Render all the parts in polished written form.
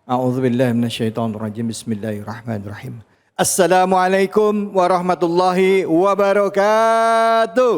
A'udzubillahi minasyaitonirrajim. Bismillahirrahmanirrahim. Assalamualaikum warahmatullahi wabarakatuh.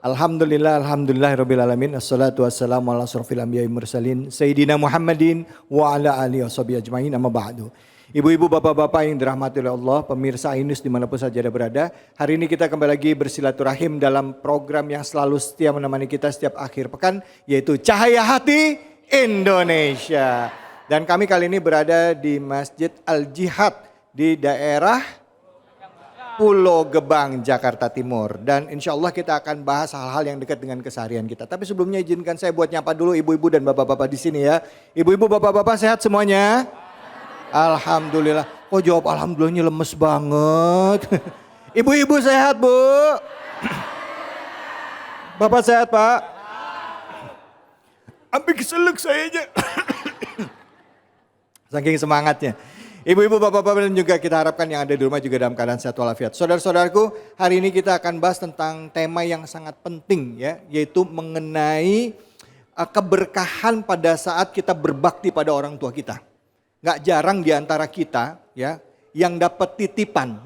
Alhamdulillah rabbil assalatu wassalamu ala asrofil anbiya'i mursalin Sayyidina Muhammadin wa ala alihi washabihi ajma'in, amma ba'du. Ibu-ibu, bapak-bapak yang dirahmati oleh Allah, pemirsa Ainus dimanapun saja Anda berada. Hari ini kita kembali lagi bersilaturahim dalam program yang selalu setia menemani kita setiap akhir pekan, yaitu Cahaya Hati Indonesia. Dan kami kali ini berada di Masjid Al-Jihad di daerah Pulau Gebang, Jakarta Timur. Dan insya Allah kita akan bahas hal-hal yang dekat dengan keseharian kita. Tapi sebelumnya izinkan saya buat nyapa dulu ibu-ibu dan bapak-bapak di sini ya. Ibu-ibu, bapak-bapak sehat semuanya? Alhamdulillah. Kok jawab alhamdulillahnya lemes banget. Ibu-ibu sehat, Bu? Bapak sehat, Pak? Sampai keselak saya aja. Saking semangatnya. Ibu-ibu, bapak-bapak dan juga kita harapkan yang ada di rumah juga dalam keadaan sehat walafiat. Saudara-saudaraku, hari ini kita akan bahas tentang tema yang sangat penting ya, yaitu mengenai keberkahan pada saat kita berbakti pada orang tua kita. Gak jarang di antara kita ya yang dapat titipan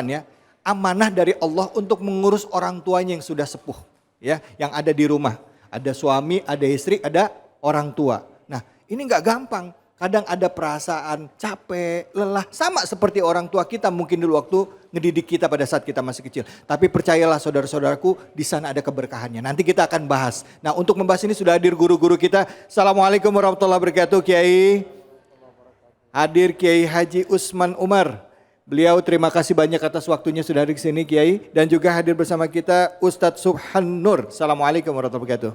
ya, amanah dari Allah untuk mengurus orang tuanya yang sudah sepuh ya, yang ada di rumah. Ada suami, ada istri, ada orang tua. Nah, ini gak gampang. Kadang ada perasaan capek, lelah, sama seperti orang tua kita mungkin dulu waktu ngedidik kita pada saat kita masih kecil. Tapi percayalah saudara-saudaraku, di sana ada keberkahannya. Nanti kita akan bahas. Nah, untuk membahas ini sudah hadir guru-guru kita. Assalamualaikum warahmatullahi wabarakatuh, Kiai. Hadir Kiai Haji Usman Umar. Beliau terima kasih banyak atas waktunya sudah hadir di sini, Kiai. Dan juga hadir bersama kita Ustadz Subhan Nur. Assalamualaikum warahmatullahi wabarakatuh.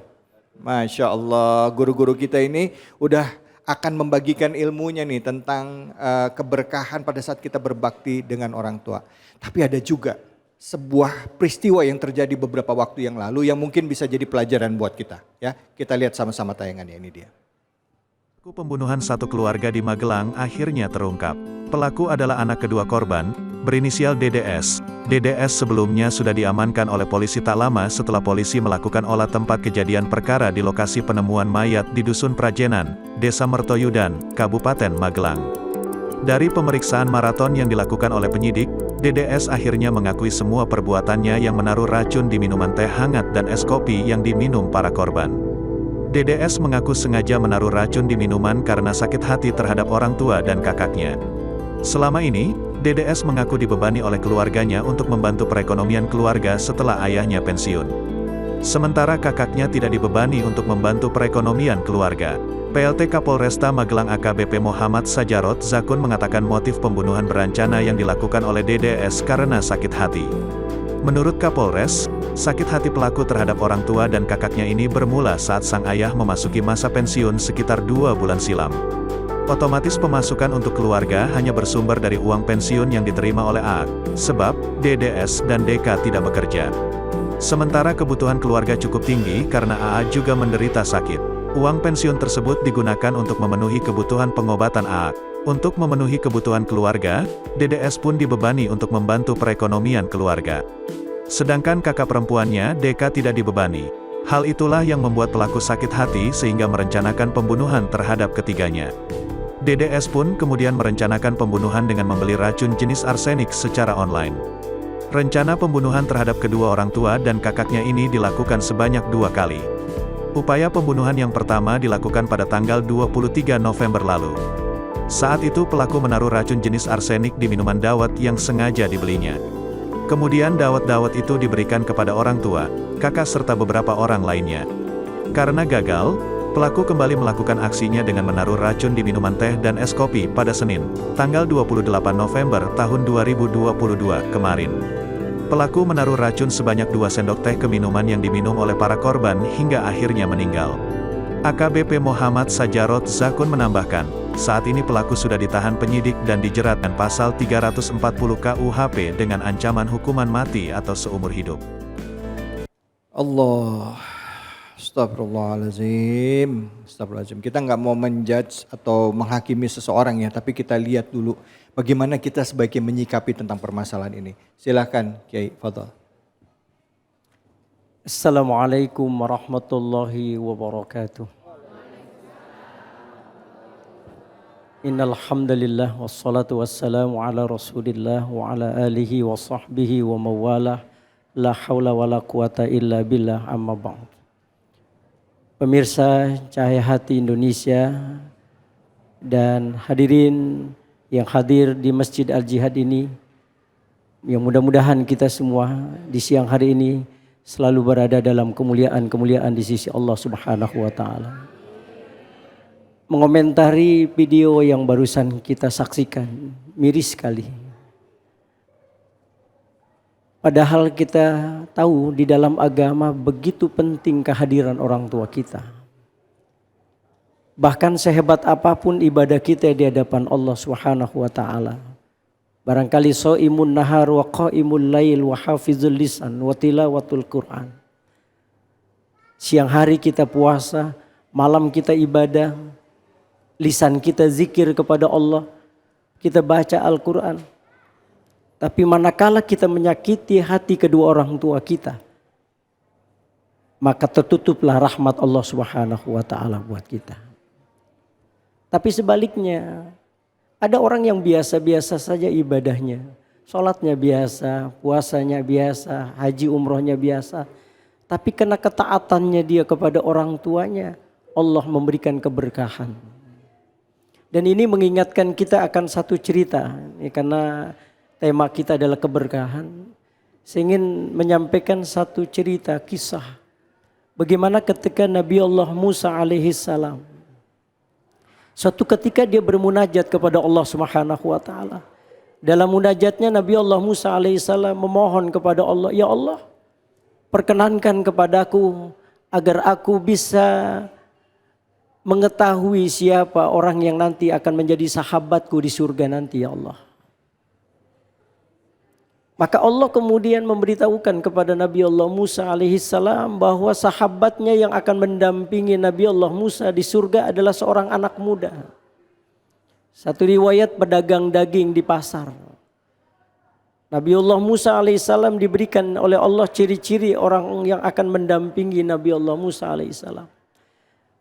Masya Allah, guru-guru kita ini udah akan membagikan ilmunya nih tentang keberkahan pada saat kita berbakti dengan orang tua. Tapi ada juga sebuah peristiwa yang terjadi beberapa waktu yang lalu yang mungkin bisa jadi pelajaran buat kita. Ya, kita lihat sama-sama tayangannya, ini dia. Pembunuhan satu keluarga di Magelang akhirnya terungkap. Pelaku adalah anak kedua korban, berinisial DDS. DDS sebelumnya sudah diamankan oleh polisi tak lama setelah polisi melakukan olah tempat kejadian perkara di lokasi penemuan mayat di Dusun Prajenan, Desa Mertoyudan, Kabupaten Magelang. Dari pemeriksaan maraton yang dilakukan oleh penyidik, DDS akhirnya mengakui semua perbuatannya yang menaruh racun di minuman teh hangat dan es kopi yang diminum para korban. DDS mengaku sengaja menaruh racun di minuman karena sakit hati terhadap orang tua dan kakaknya. Selama ini, DDS mengaku dibebani oleh keluarganya untuk membantu perekonomian keluarga setelah ayahnya pensiun. Sementara kakaknya tidak dibebani untuk membantu perekonomian keluarga. PLT Kapolresta Magelang AKBP Muhammad Sajarot Zakun mengatakan motif pembunuhan berencana yang dilakukan oleh DDS karena sakit hati. Menurut Kapolres, sakit hati pelaku terhadap orang tua dan kakaknya ini bermula saat sang ayah memasuki masa pensiun sekitar 2 bulan silam. Otomatis pemasukan untuk keluarga hanya bersumber dari uang pensiun yang diterima oleh AA, sebab DDS dan DK tidak bekerja. Sementara kebutuhan keluarga cukup tinggi karena AA juga menderita sakit. Uang pensiun tersebut digunakan untuk memenuhi kebutuhan pengobatan AA. Untuk memenuhi kebutuhan keluarga, DDS pun dibebani untuk membantu perekonomian keluarga. Sedangkan kakak perempuannya, DK, tidak dibebani. Hal itulah yang membuat pelaku sakit hati sehingga merencanakan pembunuhan terhadap ketiganya. DDS pun kemudian merencanakan pembunuhan dengan membeli racun jenis arsenik secara online. Rencana pembunuhan terhadap kedua orang tua dan kakaknya ini dilakukan sebanyak 2 kali. Upaya pembunuhan yang pertama dilakukan pada tanggal 23 November lalu. Saat itu pelaku menaruh racun jenis arsenik di minuman dawet yang sengaja dibelinya. Kemudian dawet-dawet itu diberikan kepada orang tua, kakak serta beberapa orang lainnya. Karena gagal, pelaku kembali melakukan aksinya dengan menaruh racun di minuman teh dan es kopi pada Senin, tanggal 28 November tahun 2022 kemarin. Pelaku menaruh racun sebanyak 2 sendok teh ke minuman yang diminum oleh para korban hingga akhirnya meninggal. AKBP Muhammad Sajarot Zakun menambahkan, saat ini pelaku sudah ditahan penyidik dan dijerat dengan pasal 340 KUHP dengan ancaman hukuman mati atau seumur hidup. Allah, astagfirullahaladzim. Kita nggak mau menjudge atau menghakimi seseorang ya, tapi kita lihat dulu bagaimana kita sebaiknya menyikapi tentang permasalahan ini. Silakan Kiai, fadhal. Assalamualaikum warahmatullahi wabarakatuh. Innal hamdalillah wassalatu wassalamu ala Rasulillah wa ala alihi wa sahbihi wa mawalah. La haula wala quwata illa billah, amma ba'd. Pemirsa Cahaya Hati Indonesia dan hadirin yang hadir di Masjid Al-Jihad ini, yang mudah-mudahan kita semua di siang hari ini selalu berada dalam kemuliaan-kemuliaan di sisi Allah Subhanahu wa taala. Mengomentari video yang barusan kita saksikan, miris sekali. Padahal kita tahu di dalam agama begitu penting kehadiran orang tua kita. Bahkan sehebat apapun ibadah kita di hadapan Allah Subhanahu wa taala, barangkali shaimun nahar wa qaimul lail wa hafizul lisan wa tilawatul Quran. Siang hari kita puasa, malam kita ibadah, lisan kita zikir kepada Allah, kita baca Al-Quran. Tapi manakala kita menyakiti hati kedua orang tua kita, maka tertutuplah rahmat Allah Subhanahu wa taala buat kita. Tapi sebaliknya, ada orang yang biasa-biasa saja ibadahnya. Sholatnya biasa, puasanya biasa, haji umrohnya biasa. Tapi karena ketaatannya dia kepada orang tuanya, Allah memberikan keberkahan. Dan ini mengingatkan kita akan satu cerita, karena tema kita adalah keberkahan. Saya ingin menyampaikan satu cerita, kisah. Bagaimana ketika Nabi Allah Musa alaihissalam, suatu ketika dia bermunajat kepada Allah Subhanahu wa taala. Dalam munajatnya Nabi Allah Musa alaihissalam memohon kepada Allah, "Ya Allah, perkenankan kepadaku agar aku bisa mengetahui siapa orang yang nanti akan menjadi sahabatku di surga nanti, ya Allah." Maka Allah kemudian memberitahukan kepada Nabi Allah Musa alaihissalam bahwa sahabatnya yang akan mendampingi Nabi Allah Musa di surga adalah seorang anak muda. Satu riwayat pedagang daging di pasar. Nabi Allah Musa alaihissalam diberikan oleh Allah ciri-ciri orang yang akan mendampingi Nabi Allah Musa alaihissalam.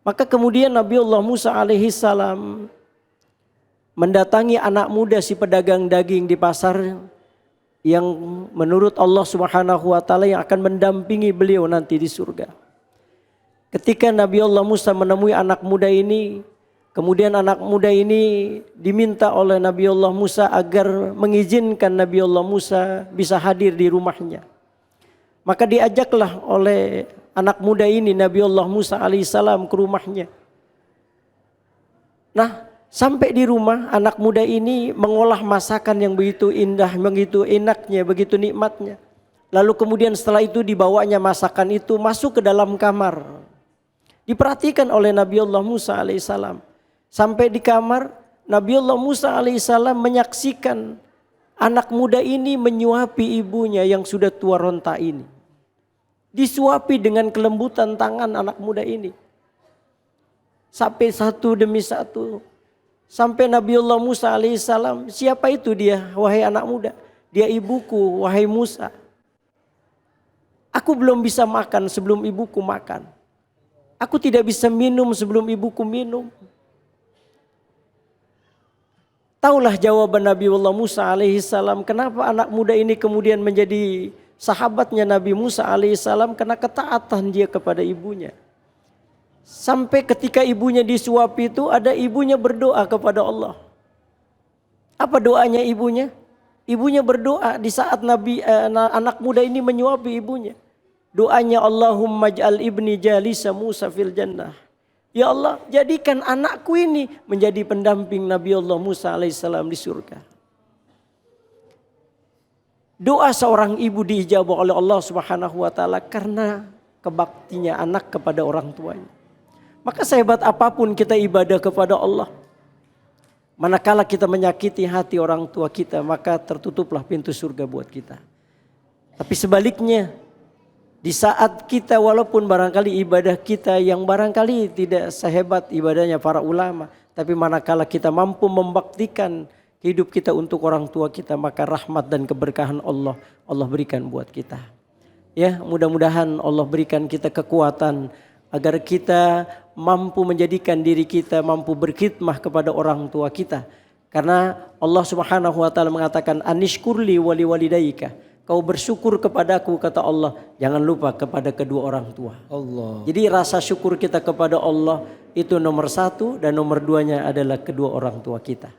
Maka kemudian Nabi Allah Musa alaihissalam mendatangi anak muda si pedagang daging di pasar yang menurut Allah Subhanahu wa taala yang akan mendampingi beliau nanti di surga. Ketika Nabi Allah Musa menemui anak muda ini, kemudian anak muda ini diminta oleh Nabi Allah Musa agar mengizinkan Nabi Allah Musa bisa hadir di rumahnya. Maka diajaklah oleh anak muda ini Nabi Allah Musa alaihissalam ke rumahnya. Nah, sampai di rumah anak muda ini mengolah masakan yang begitu indah, begitu enaknya, begitu nikmatnya. Lalu kemudian setelah itu dibawanya masakan itu masuk ke dalam kamar. Diperhatikan oleh Nabi Allah Musa alaihissalam. Sampai di kamar, Nabi Allah Musa alaihissalam menyaksikan anak muda ini menyuapi ibunya yang sudah tua renta ini. Disuapi dengan kelembutan tangan anak muda ini. Sampai satu demi satu. Sampai Nabi Allah Musa alaihissalam, "Siapa itu dia, wahai anak muda?" "Dia ibuku, wahai Musa. Aku belum bisa makan sebelum ibuku makan. Aku tidak bisa minum sebelum ibuku minum." Taulah jawaban Nabi Allah Musa alaihissalam, kenapa anak muda ini kemudian menjadi sahabatnya Nabi Musa alaihissalam, karena ketaatan dia kepada ibunya. Sampai ketika ibunya disuapi itu ada ibunya berdoa kepada Allah. Apa doanya ibunya? Ibunya berdoa di saat anak muda ini menyuapi ibunya. Doanya, "Allahumma ij'al ibni jalisa Musa fil jannah." Ya Allah, jadikan anakku ini menjadi pendamping Nabi Allah Musa alaihissalam di surga. Doa seorang ibu diijabah oleh Allah Subhanahu wa taala karena kebaktinya anak kepada orang tuanya. Maka sehebat apapun kita ibadah kepada Allah, manakala kita menyakiti hati orang tua kita, maka tertutuplah pintu surga buat kita. Tapi sebaliknya, di saat kita walaupun barangkali ibadah kita yang barangkali tidak sehebat ibadahnya para ulama, tapi manakala kita mampu membaktikan hidup kita untuk orang tua kita, maka rahmat dan keberkahan Allah berikan buat kita. Ya, mudah-mudahan Allah berikan kita kekuatan agar kita mampu menjadikan diri kita mampu berkhidmah kepada orang tua kita. Karena Allah Subhanahu wa taala mengatakan anishkurli wali walidayka. Kau bersyukur kepadaku kata Allah, jangan lupa kepada kedua orang tua. Allah. Jadi rasa syukur kita kepada Allah itu nomor 1 dan nomor 2-nya adalah kedua orang tua kita.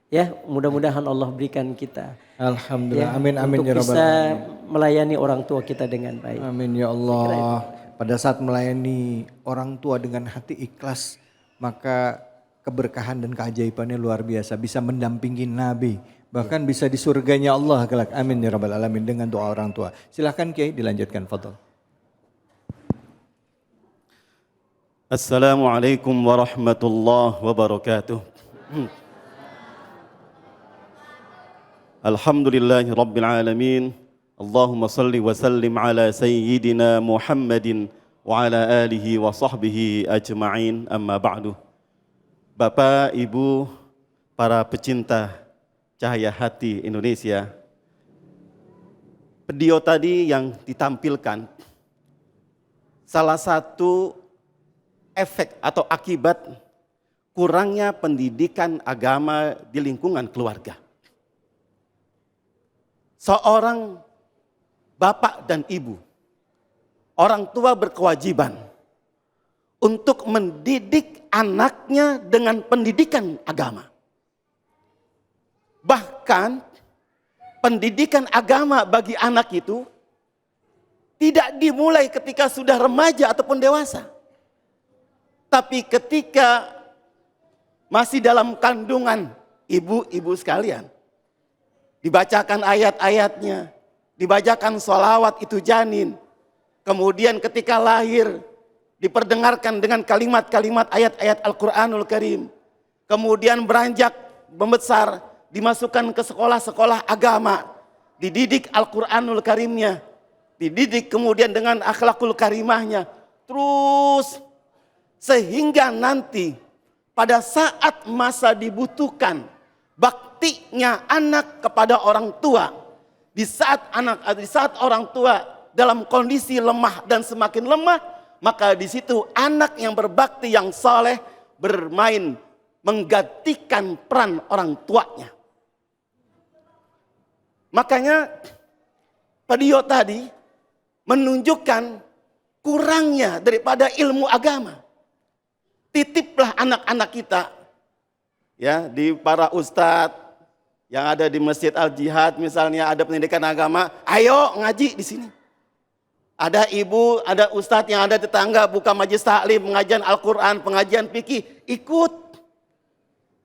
Ya, mudah-mudahan Allah berikan kita. Alhamdulillah. Amin amin untuk ya rabbal bisa alamin. melayani orang tua kita dengan baik. Amin ya Allah. Pada saat melayani orang tua dengan hati ikhlas, maka keberkahan dan keajaibannya luar biasa. Bisa mendampingi Nabi, bahkan bisa di surganya Allah kelak. Amin ya rabbal alamin dengan doa orang tua. Silahkan Kiai dilanjutkan, fadhol. Assalamualaikum warahmatullahi wabarakatuh. Alhamdulillahi rabbil alamin. Allahumma salli wa sallim ala sayyidina Muhammadin wa ala alihi wa sahbihi ajma'in, amma ba'du. Bapak, Ibu, para pecinta cahaya hati Indonesia, video tadi yang ditampilkan salah satu efek atau akibat kurangnya pendidikan agama di lingkungan keluarga. Seorang bapak dan ibu, orang tua berkewajiban untuk mendidik anaknya dengan pendidikan agama. Bahkan pendidikan agama bagi anak itu tidak dimulai ketika sudah remaja ataupun dewasa. Tapi ketika masih dalam kandungan ibu-ibu sekalian, dibacakan ayat-ayatnya, dibacakan sholawat itu janin. Kemudian ketika lahir, diperdengarkan dengan kalimat-kalimat ayat-ayat Al-Quranul Karim. Kemudian beranjak, membesar, dimasukkan ke sekolah-sekolah agama. Dididik Al-Quranul Karimnya. Dididik kemudian dengan akhlakul karimahnya. Terus, sehingga nanti pada saat masa dibutuhkan, baktinya anak kepada orang tua, di saat orang tua dalam kondisi lemah dan semakin lemah, maka di situ anak yang berbakti yang saleh bermain menggantikan peran orang tuanya. Makanya video tadi menunjukkan kurangnya daripada ilmu agama. Titiplah anak-anak kita ya di para ustadz yang ada di Masjid Al-Jihad misalnya, ada pendidikan agama, ayo ngaji di sini. Ada ibu, ada ustadz yang ada tetangga buka majelis taklim, pengajian Al-Quran, pengajian fikih, ikut.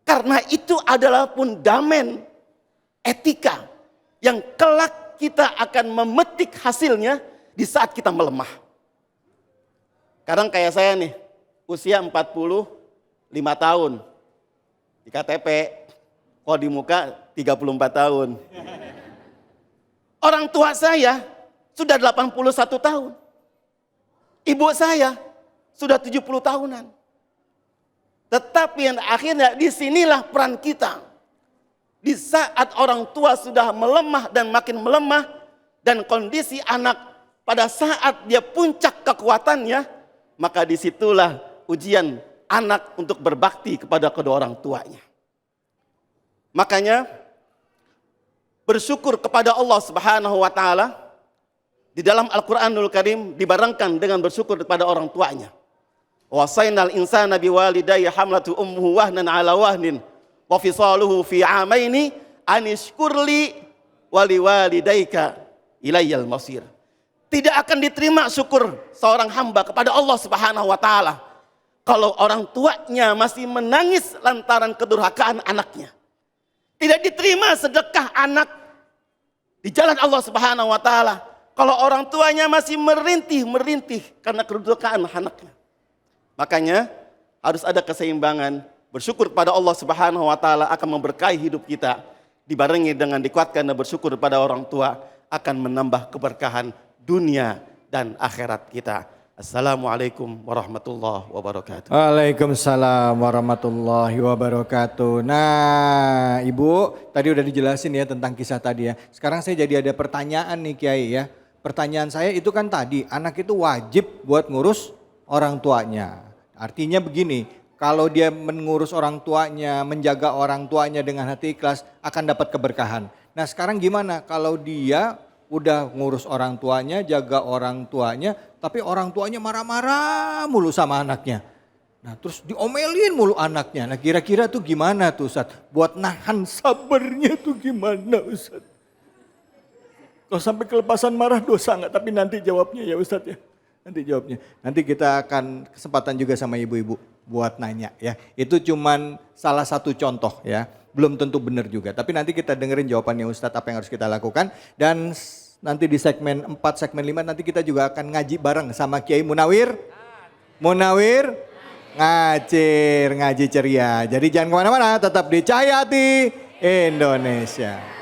Karena itu adalah fundament etika yang kelak kita akan memetik hasilnya di saat kita melemah. Sekarang kayak saya nih, usia 45 tahun. Di KTP, kok di muka 34 tahun. Orang tua saya sudah 81 tahun. Ibu saya sudah 70 tahunan. Tetapi yang akhirnya disinilah peran kita. Di saat orang tua sudah melemah dan makin melemah, dan kondisi anak pada saat dia puncak kekuatannya, maka disitulah ujian anak untuk berbakti kepada kedua orang tuanya. Makanya bersyukur kepada Allah Subhanahu wa taala di dalam Al-Qur'anul Karim dibarengkan dengan bersyukur kepada orang tuanya. Wasainal insana biwalidayhi hamlatu ummuhu wahnan ala wahnin wa fisaluhu fi amaini anishkurli waliwalidayka ilayyal masir. Tidak akan diterima syukur seorang hamba kepada Allah Subhanahu wa taala kalau orang tuanya masih menangis lantaran kedurhakaan anaknya. Tidak diterima sedekah anak di jalan Allah Subhanahu wa taala kalau orang tuanya masih merintih karena kedurhakaan anaknya. Makanya harus ada keseimbangan. Bersyukur kepada Allah Subhanahu wa taala akan memberkahi hidup kita, dibarengi dengan dikuatkan dan bersyukur kepada orang tua akan menambah keberkahan dunia dan akhirat kita. Assalamualaikum warahmatullahi wabarakatuh. Waalaikumsalam warahmatullahi wabarakatuh. Nah, Ibu tadi udah dijelasin ya tentang kisah tadi ya. Sekarang saya jadi ada pertanyaan nih Kiai ya. pertanyaan saya itu kan tadi, anak itu wajib buat ngurus orang tuanya. Artinya begini, kalau dia mengurus orang tuanya, menjaga orang tuanya dengan hati ikhlas, akan dapat keberkahan. Nah sekarang gimana kalau dia udah ngurus orang tuanya, jaga orang tuanya, tapi orang tuanya marah-marah mulu sama anaknya. Nah terus diomelin mulu anaknya. Nah kira-kira tuh gimana tuh Ustaz? Buat nahan sabarnya tuh gimana Ustaz? Kalau sampai kelepasan marah dosa enggak? Tapi nanti jawabnya ya Ustaz ya. Nanti jawabnya. Nanti kita akan kesempatan juga sama ibu-ibu buat nanya ya. Itu cuman salah satu contoh ya. Belum tentu benar juga. Tapi nanti kita dengerin jawabannya Ustaz apa yang harus kita lakukan. Dan nanti di segmen 4, segmen 5 nanti kita juga akan ngaji bareng sama Kiai Munawir. Ngaji ceria. Jadi jangan kemana-mana, tetap di Cahaya Hati Indonesia.